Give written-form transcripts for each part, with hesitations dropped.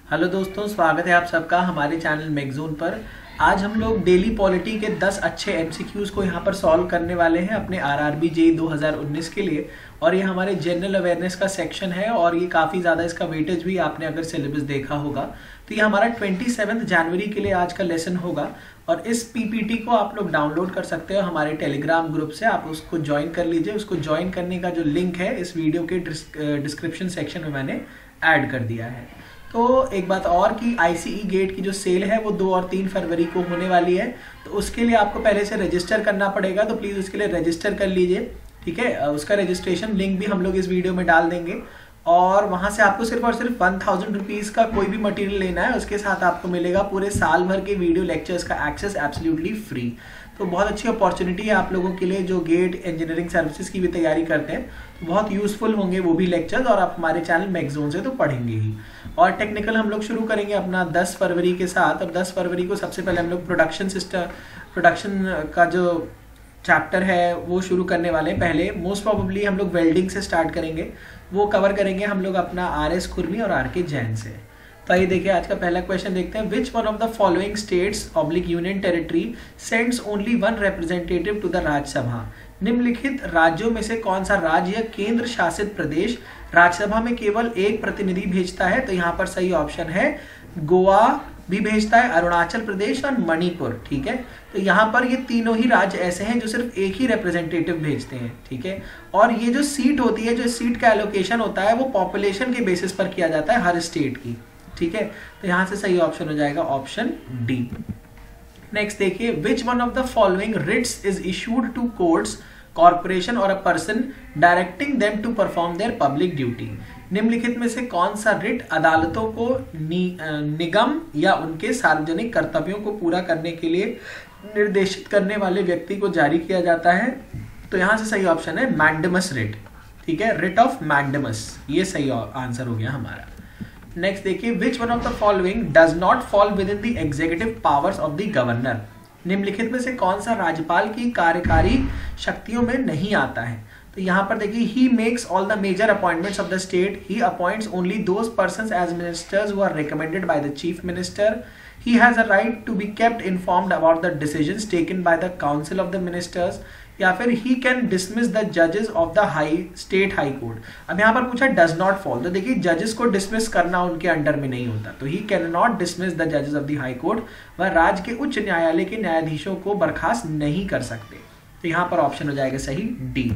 Hello दोस्तों, स्वागत है आप सबका हमारे चैनल मैगज़ोन पर। आज हम लोग डेली पॉलिटी के 10 अच्छे एमसीक्यूज़ को यहाँ पर सॉल्व करने वाले हैं अपने आरआरबी जेईई 2019 के लिए। और ये हमारे जनरल अवेयरनेस का सेक्शन है और ये काफ़ी ज़्यादा इसका वेटेज भी आपने अगर सिलेबस देखा होगा तो ये हमारा 27 जनवरी के लिए आज का लेसन होगा। और इस पीपीटी को आप लोग डाउनलोड कर सकते हो हमारे टेलीग्राम ग्रुप से। आप उसको ज्वाइन कर लीजिए। उसको ज्वाइन करने का जो लिंक है इस वीडियो के डिस्क्रिप्शन सेक्शन में मैंने ऐड कर दिया है। तो एक बात और कि आईसीई गेट की जो सेल है वो 2 और 3 फरवरी को होने वाली है, तो उसके लिए आपको पहले से रजिस्टर करना पड़ेगा। तो प्लीज़ उसके लिए रजिस्टर कर लीजिए, ठीक है। उसका रजिस्ट्रेशन लिंक भी हम लोग इस वीडियो में डाल देंगे। और वहाँ से आपको सिर्फ और सिर्फ 1000 रुपीज़ का कोई भी मटेरियल लेना है, उसके साथ आपको मिलेगा पूरे साल भर के वीडियो लेक्चर्स का एक्सेस एब्सोल्युटली फ्री। तो बहुत अच्छी अपॉर्चुनिटी है आप लोगों के लिए जो गेट इंजीनियरिंग सर्विसेज की भी तैयारी करते हैं। तो बहुत यूजफुल होंगे वो भी लेक्चर्स, और आप हमारे चैनल मैगज़ोन से तो पढ़ेंगे ही। और टेक्निकल हम लोग शुरू करेंगे अपना 10 फरवरी के साथ। और 10 फरवरी को सबसे पहले हम लोग प्रोडक्शन का जो चैप्टर है वो शुरू करने वाले हैं। पहले मोस्ट प्रोबेबली हम लोग वेल्डिंग से स्टार्ट करेंगे, वो कवर करेंगे हम लोग अपना आरएस खुरमी और आरके जैन से। तो आइए देखिए आज का पहला क्वेश्चन देखते हैं। विच one of the following states oblique union territory sends only one representative to the Rajya Sabha. निम्नलिखित राज्यों में से कौन सा राज्य या केंद्र शासित प्रदेश राज्यसभा में केवल एक प्रतिनिधि भेजता है? तो यहाँ पर सही ऑप्शन है गोवा भी भेजता है, अरुणाचल प्रदेश और मणिपुर, ठीक है। तो यहाँ पर ये तीनों ही राज्य ऐसे हैं जो सिर्फ एक ही रिप्रेजेंटेटिव भेजते हैं, ठीक है। और ये जो सीट होती है, जो सीट का एलोकेशन होता है वो पॉपुलेशन के बेसिस पर किया जाता है हर स्टेट की, ठीक है। तो यहाँ से सही ऑप्शन हो जाएगा ऑप्शन डी। नेक्स्ट देखिए, which one of the following writs is issued to courts, corporation और a person directing them to perform their public duty. निम्नलिखित में से कौन सा रिट अदालतों को निगम या उनके सार्वजनिक कर्तव्यों को पूरा करने के लिए निर्देशित करने वाले व्यक्ति को जारी किया जाता है? तो यहाँ से सही ऑप्शन है मैंडेमस रिट, ठीक है, रिट ऑफ मैंडेमस, ये सही आंसर हो गया हमारा। नेक्स्ट देखिए, which one of the following does not fall with in the executive powers of the governor. निम्नलिखित में से कौन सा राज्यपाल की कार्यकारी शक्तियों में नहीं आता है? तो यहाँ पर देखिए, he makes all the major appointments of the state, he appoints only those persons as ministers who are recommended by the chief minister, he has a right to be kept informed about the decisions taken by the council of the ministers, या फिर he can dismiss the judges of the state high court। अब यहाँ पर पूछा does not fall, तो देखिए जजेस को डिसमिस करना उनके अंडर में नहीं होता, तो he cannot dismiss the judges of the high court, वह राज्य के उच्च न्यायालय के न्यायाधीशों को बर्खास्त नहीं कर सकते। तो यहाँ पर ऑप्शन हो जाएगा सही डी।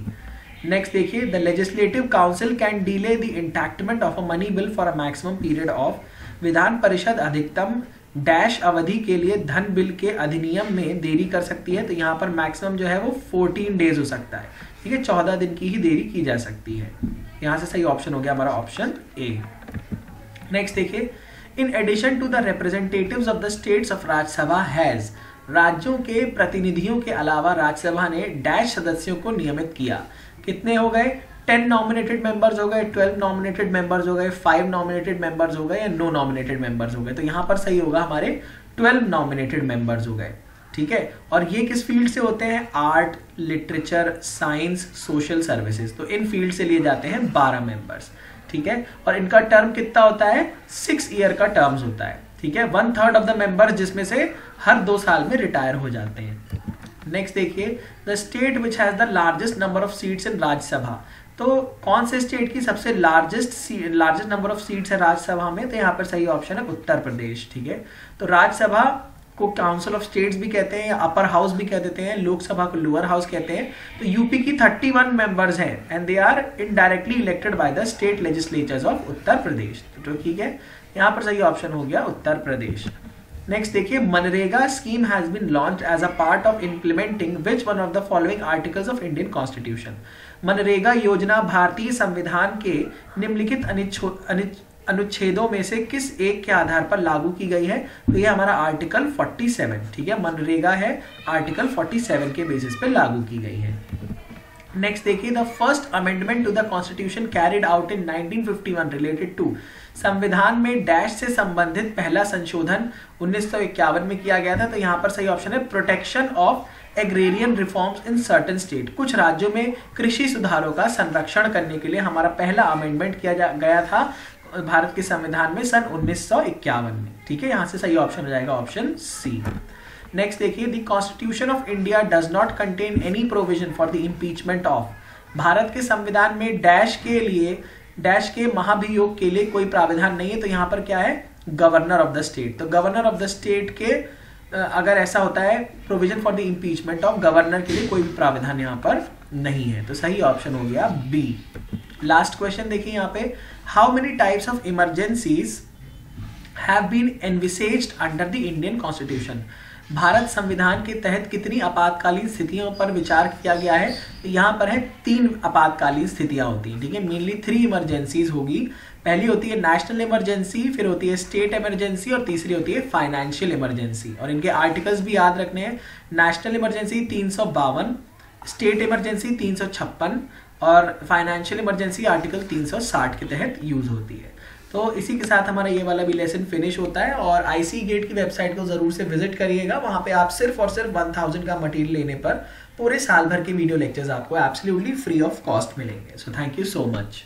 नेक्स्ट देखिए, the legislative council can delay the enactment of a money bill for a maximum period of. विधान परिषद अधिकतम डैश अवधि के लिए धन बिल के अधिनियम में देरी कर सकती है। तो यहाँ पर मैक्सिमम जो है वो 14 डेज हो सकता है, ठीक है, 14 दिन की ही देरी की जा सकती है। यहाँ से सही ऑप्शन हो गया हमारा ऑप्शन ए। नेक्स्ट देखिए, in addition to the representatives of the states of Rajya Sabha has, राज्यों के प्रतिनिधियों के अलावा राज्यसभा ने डैश सदस्यों को नियमित किया। कितने हो गए? 10 नॉमिनेटेड मेंबर्स हो गए, 12 नॉमिनेटेड मेंबर्स हो गए, 5 नॉमिनेटेड मेंबर्स हो गए या नो नॉमिनेटेड मेंबर्स हो गए। तो यहाँ पर सही होगा हमारे 12 नॉमिनेटेड मेंबर्स हो गए, ठीक है। और ये किस फील्ड से होते हैं? Art, literature, science, social services. तो इन फील्ड से लिए जाते हैं 12 मेंबर्स, ठीक है। और इनका टर्म कितना होता है? 6 ईयर का टर्म्स होता है, ठीक है। 1/3 ऑफ द मेंबर्स जिसमें से हर 2 साल में रिटायर हो जाते हैं। नेक्स्ट देखिए, the state which has the largest number of seats in Rajya Sabha. तो कौन से स्टेट की सबसे लार्जेस्ट नंबर ऑफ सीट्स है राज्यसभा में? तो यहाँ पर सही ऑप्शन है उत्तर प्रदेश, ठीक है। तो राज्यसभा को काउंसिल ऑफ स्टेट्स भी कहते हैं या अपर हाउस भी कह देते हैं, लोकसभा को लोअर हाउस कहते हैं। तो यूपी की 31 मेंबर्स हैं and they are indirectly elected by the state legislatures of Uttar Pradesh. तो ठीक है, यहाँ पर सही ऑप्शन हो गया उत्तर प्रदेश। नेक्स्ट देखिए, MNREGA scheme has been launched as a part of implementing which one of the following articles of Indian constitution. MNREGA योजना भारतीय संविधान के निम्नलिखित अनुच्छेदों में से किस एक के आधार पर लागू की गई है? तो ये हमारा आर्टिकल 47, ठीक है, मनरेगा है, आर्टिकल 47 के बेसिस पे लागू की गई है। नेक्स्ट देखिए, the first amendment to the constitution carried out in 1951 related to. संविधान में डैश से संबंधित पहला संशोधन 1951 में किया गया था। तो यहाँ पर सही ऑप्शन है protection of agrarian reforms in certain state. कुछ राज्यों में कृषि सुधारों का संरक्षण करने के लिए हमारा पहला अमेंडमेंट किया गया था भारत के संविधान में सन 1951 में। ठीक है, यहाँ से सही ऑप्शन हो जाएगा ऑप्शन सी। नेक्स्ट देखिए, the constitution of India does not contain any provision for the impeachment of. Bharat के संविधान में डैश के महाभियोग के लिए कोई प्रावधान नहीं है। तो यहाँ पर क्या है, गवर्नर ऑफ द स्टेट। तो गवर्नर ऑफ द स्टेट के अगर ऐसा होता है provision for the impeachment of, governor के लिए कोई भी प्रावधान यहाँ पर नहीं है। तो सही ऑप्शन हो गया बी। लास्ट क्वेश्चन देखिए यहाँ पे, how many types of emergencies have been envisaged under the Indian constitution. Bharat संविधान के तहत कितनी आपातकालीन स्थितियों पर विचार किया गया है। तो यहाँ पर है 3 आपातकालीन स्थितियां होती हैं। ठीक है, मेनली 3 इमरजेंसीज होगी। पहली होती है नेशनल इमरजेंसी, फिर होती है स्टेट इमरजेंसी और तीसरी होती है फाइनेंशियल इमरजेंसी। और इनके आर्टिकल्स भी याद रखने हैं। नेशनल इमरजेंसी 352, स्टेट इमरजेंसी 356 और फाइनेंशियल इमरजेंसी आर्टिकल 360 के तहत यूज होती है। तो इसी के साथ हमारा ये वाला भी लेसन फिनिश होता है। और आईसी गेट की वेबसाइट को जरूर से विजिट करिएगा। वहां पे आप सिर्फ और सिर्फ 1000 का मटेरियल लेने पर पूरे साल भर के वीडियो लेक्चर्स आपको एब्सोल्युटली फ्री ऑफ कॉस्ट मिलेंगे। So thank you so much.